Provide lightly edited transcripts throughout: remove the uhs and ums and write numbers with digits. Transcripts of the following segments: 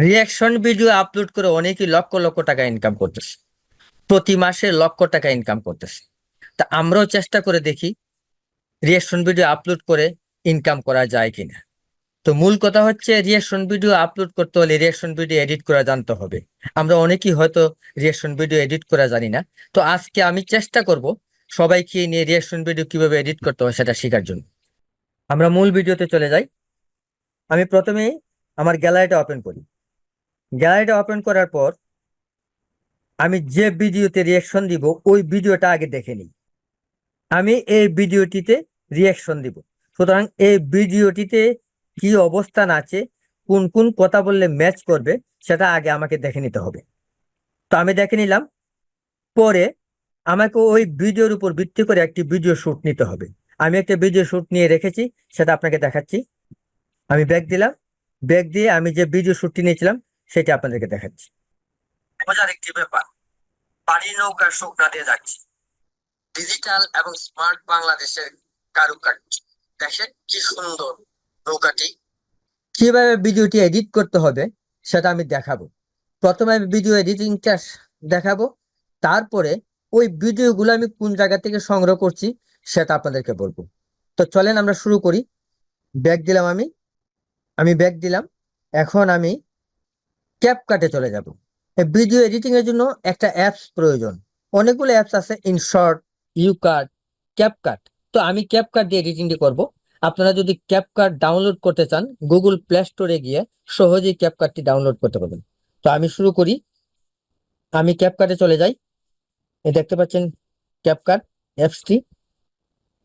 Reaction video upload করে অনেকেই লক্ষ লক্ষ টাকা ইনকাম করতেছে, প্রতি মাসে লক্ষ টাকা ইনকাম করতেছে। তা আমরাও চেষ্টা করে দেখি রিয়াকশন ভিডিও আপলোড করে ইনকাম করা যায় কিনা। তো মূল কথা হচ্ছে রিয়াকশন ভিডিও আপলোড করতে হলে রিয়াকশন ভিডিও এডিট করা জানতে হবে। আমরা অনেকেই হয়তো রিয়াকশন ভিডিও এডিট করা জানি না। তো আজকে আমি চেষ্টা করব সবাইকে নিয়ে রিয়াকশন ভিডিও কিভাবে এডিট করতে হয় সেটা শেখার জন্য। আমরা মূল ভিডিওতে চলে যাই। আমি প্রথমেই আমার গ্যালারিটা ওপেন করি। গ্যালারিটা ওপেন করার পর আমি যে ভিডিওতে রিয়াকশন দিব ওই ভিডিওটা আগে দেখে নিই। আমি এই ভিডিওটিতে রিয়াকশন দিব, সুতরাং এই ভিডিওটিতে কি অবস্থান আছে, কোন কোন কথা বললে ম্যাচ করবে সেটা আগে আমাকে দেখে নিতে হবে। তো আমি দেখে নিলাম। পরে আমাকে ওই ভিডিওর উপর ভিত্তি করে একটি ভিডিও শুট নিতে হবে। আমি একটা ভিডিও শুট নিয়ে রেখেছি, সেটা আপনাকে দেখাচ্ছি। আমি ব্যাক দিলাম, ব্যাক দিয়ে আমি যে ভিডিও শুটটি নিয়েছিলাম সেটা আপনাদেরকে দেখাচ্ছি। মজার একটি ব্যাপার, পানির নৌকার শুকনা দিয়ে যাচ্ছি, ডিজিটাল এবং স্মার্ট বাংলাদেশের কারুকার্য। দেখেন কি সুন্দর নৌকাটি। কিভাবে ভিডিওটি এডিট করতে হবে সেটা আমি দেখাবো। প্রথমে আমি ভিডিও এডিটিংটা দেখাবো, তারপরে ওই ভিডিওগুলো আমি কোন জায়গা থেকে সংগ্রহ করছি সেটা আপনাদেরকে বলবো। তো চলেন আমরা শুরু করি। ব্যাক দিলাম, আমি আমি ব্যাক দিলাম। এখন আমি ক্যাপকাটে চলে যাব। ভিডিও এডিটিং এর জন্য একটা অ্যাপস প্রয়োজন। অনেকগুলো অ্যাপস আছে, ইনশর্ট, ইউকাট, ক্যাপকাট। তো আমি ক্যাপকাট দিয়ে এডিটিংটি করব। আপনারা যদি ক্যাপকাট ডাউনলোড করতে চান গুগল প্লে স্টোরে গিয়ে সহজেই ক্যাপকাটটি ডাউনলোড করতে পারবেন। তো আমি শুরু করি। আমি ক্যাপকাটে চলে যাই। এই দেখতে পাচ্ছেন ক্যাপকাট অ্যাপসটি।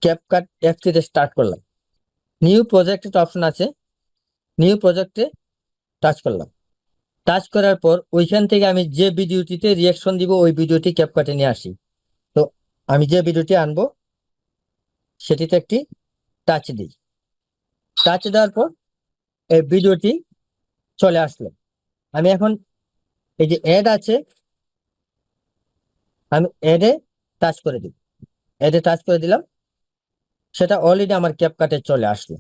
ক্যাপকাট অ্যাপসটিতে স্টার্ট করলাম। নিউ প্রজেক্ট একটা অপশন আছে, নিউ প্রজেক্টে টাচ করলাম। টাচ করার পর ওইখান থেকে আমি যে ভিডিওটিতে রিয়াকশন দিব ওই ভিডিওটি ক্যাপকাটে নিয়ে আসি। তো আমি যে ভিডিওটি আনবো সেটিতে একটি টাচ দিই। টাচ দেওয়ার পর এই ভিডিওটি চলে আসলো। আমি এখন এই যে অ্যাড আছে, আমি অ্যাডে টাচ করে দিই। অ্যাডে টাচ করে দিলাম, সেটা অলরেডি আমার ক্যাপকাটে চলে আসলো।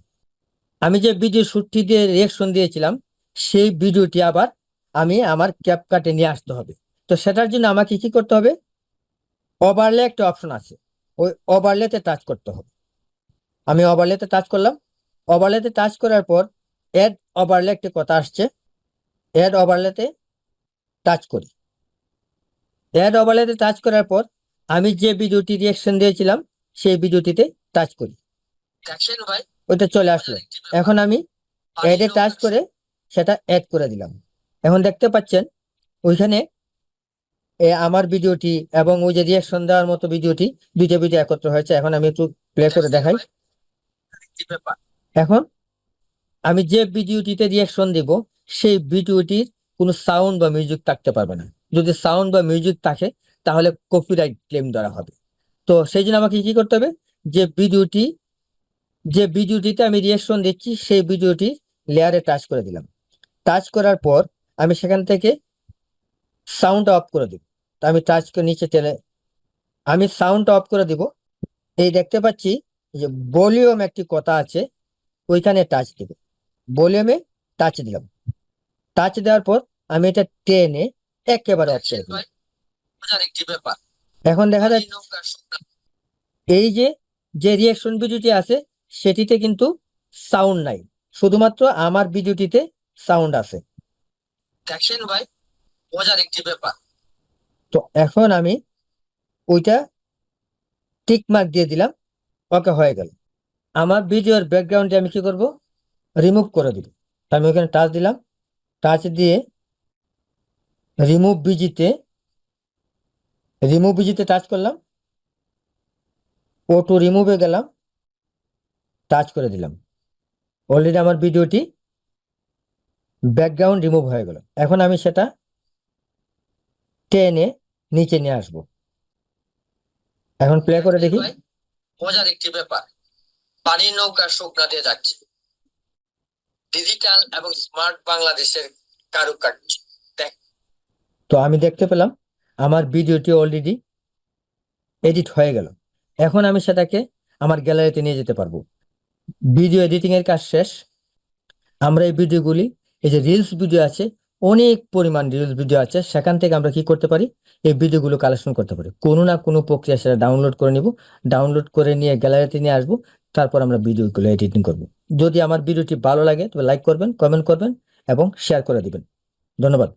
আমি যে ভিডিও শুটটি দিয়ে রিয়াকশন দিয়েছিলাম সেই ভিডিওটি আবার আমি আমার ক্যাপকাটে নিয়ে আসতে হবে। তো সেটার জন্য আমাকে কি করতে হবে, ওভারলে একটা অপশন আছে, ওই ওভারলেতে টাচ করতে হবে। আমি ওভারলেতে টাচ করলাম। ওভারলেতে টাচ করার পর অ্যাড ওভারলে একটা কথা আসছে, অ্যাড ওভারলেতে টাচ করি। অ্যাড ওভারলেতে টাচ করার পর আমি যে ভিডিওটি রিয়াকশন দিয়েছিলাম সেই ভিডিওটিতে টাচ করি। দেখেন ভাই, ওইটা চলে আসলো। এখন আমি অ্যাডে টাচ করে সেটা অ্যাড করে দিলাম। এখন দেখতে পাচ্ছেন ওইখানে আমার ভিডিওটি এবং ওই যে রিয়াকশন দেওয়ার মতো ভিডিওটি, দুইটা ভিডিও একত্র হয়েছে। এখন আমি একটু প্লে করে দেখাই। এখন আমি যে ভিডিওটিতে রিয়াকশন দিব সেই ভিডিওটির কোনো সাউন্ড বা মিউজিক থাকতে পারবে না। যদি সাউন্ড বা মিউজিক থাকে তাহলে কপিরাইট ক্লেম ধরা হবে। তো সেই জন্য আমাকে কি করতে হবে, যে ভিডিওটি যে ভিডিওটিতে আমি রিয়াকশন দিচ্ছি সেই ভিডিওটি লেয়ারে টাচ করে দিলাম। টাচ করার পর আমি সেখান থেকে সাউন্ড অফ করে দিব। তো আমি টাচ করে নিচে টেনে আমি সাউন্ড অফ করে দিব। এই দেখতে পাচ্ছি যে ভলিউম একটি কথা আছে, ওইখানে টাচ দিব। ভলিউমে টাচ দিলাম। টাচ দেওয়ার পর আমি এটা টেনে একেবারে অফ করে দিলাম। এখন দেখা যাচ্ছে এই যে যে রিয়াকশন ভিডিওটি আছে সেটিতে কিন্তু সাউন্ড নাই, শুধুমাত্র আমার ভিডিওটিতে সাউন্ড আছে। দেখেন ভাই, মজার একটি ব্যাপার। তো এখন আমি ওইটা টিক মার্ক দিয়ে দিলাম, ওকে হয়ে গেল। আমার ভিডিওর ব্যাকগ্রাউন্ডে আমি কি করব, রিমুভ করে দিব। আমি ওখানে টাচ দিলাম, টাচ দিয়ে রিমুভ বিজিতে টাচ করলাম। টু রিমুভে গেলাম, টাচ করে দিলাম। অলরেডি আমার ভিডিওটি ব্যাকগ্রাউন্ড রিমুভ হয়ে গেল। এখন আমি সেটা টেনে নিচে নিয়ে আসবো। এখন প্লে করে দেখি। মজার একটি ব্যাপার, পানির নৌকার শুকনা দিয়ে যাচ্ছে, ডিজিটাল এবং স্মার্ট বাংলাদেশের কারুকার্য। দেখ, তো আমি দেখতে পেলাম আমার ভিডিওটি অলরেডি এডিট হয়ে গেল। এখন আমি সেটাকে আমার গ্যালারিতে নিয়ে যেতে পারবো। ভিডিও এডিটিং এর কাজ শেষ। আমরা এই ভিডিওগুলি, এই যে রিলস ভিডিও আছে, অনেক পরিমাণ রিলস ভিডিও আছে, সেখান থেকে আমরা কি করতে পারি, এই ভিডিওগুলো কালেকশন করতে পারি। কোনো না কোনো প্রক্রিয়া সেটা ডাউনলোড করে নিব, ডাউনলোড করে নিয়ে গ্যালারিতে নিয়ে আসবো, তারপর আমরা ভিডিওগুলো এডিটিং করব। যদি আমার ভিডিওটি ভালো লাগে তবে লাইক করবেন, কমেন্ট করবেন এবং শেয়ার করে দিবেন। ধন্যবাদ।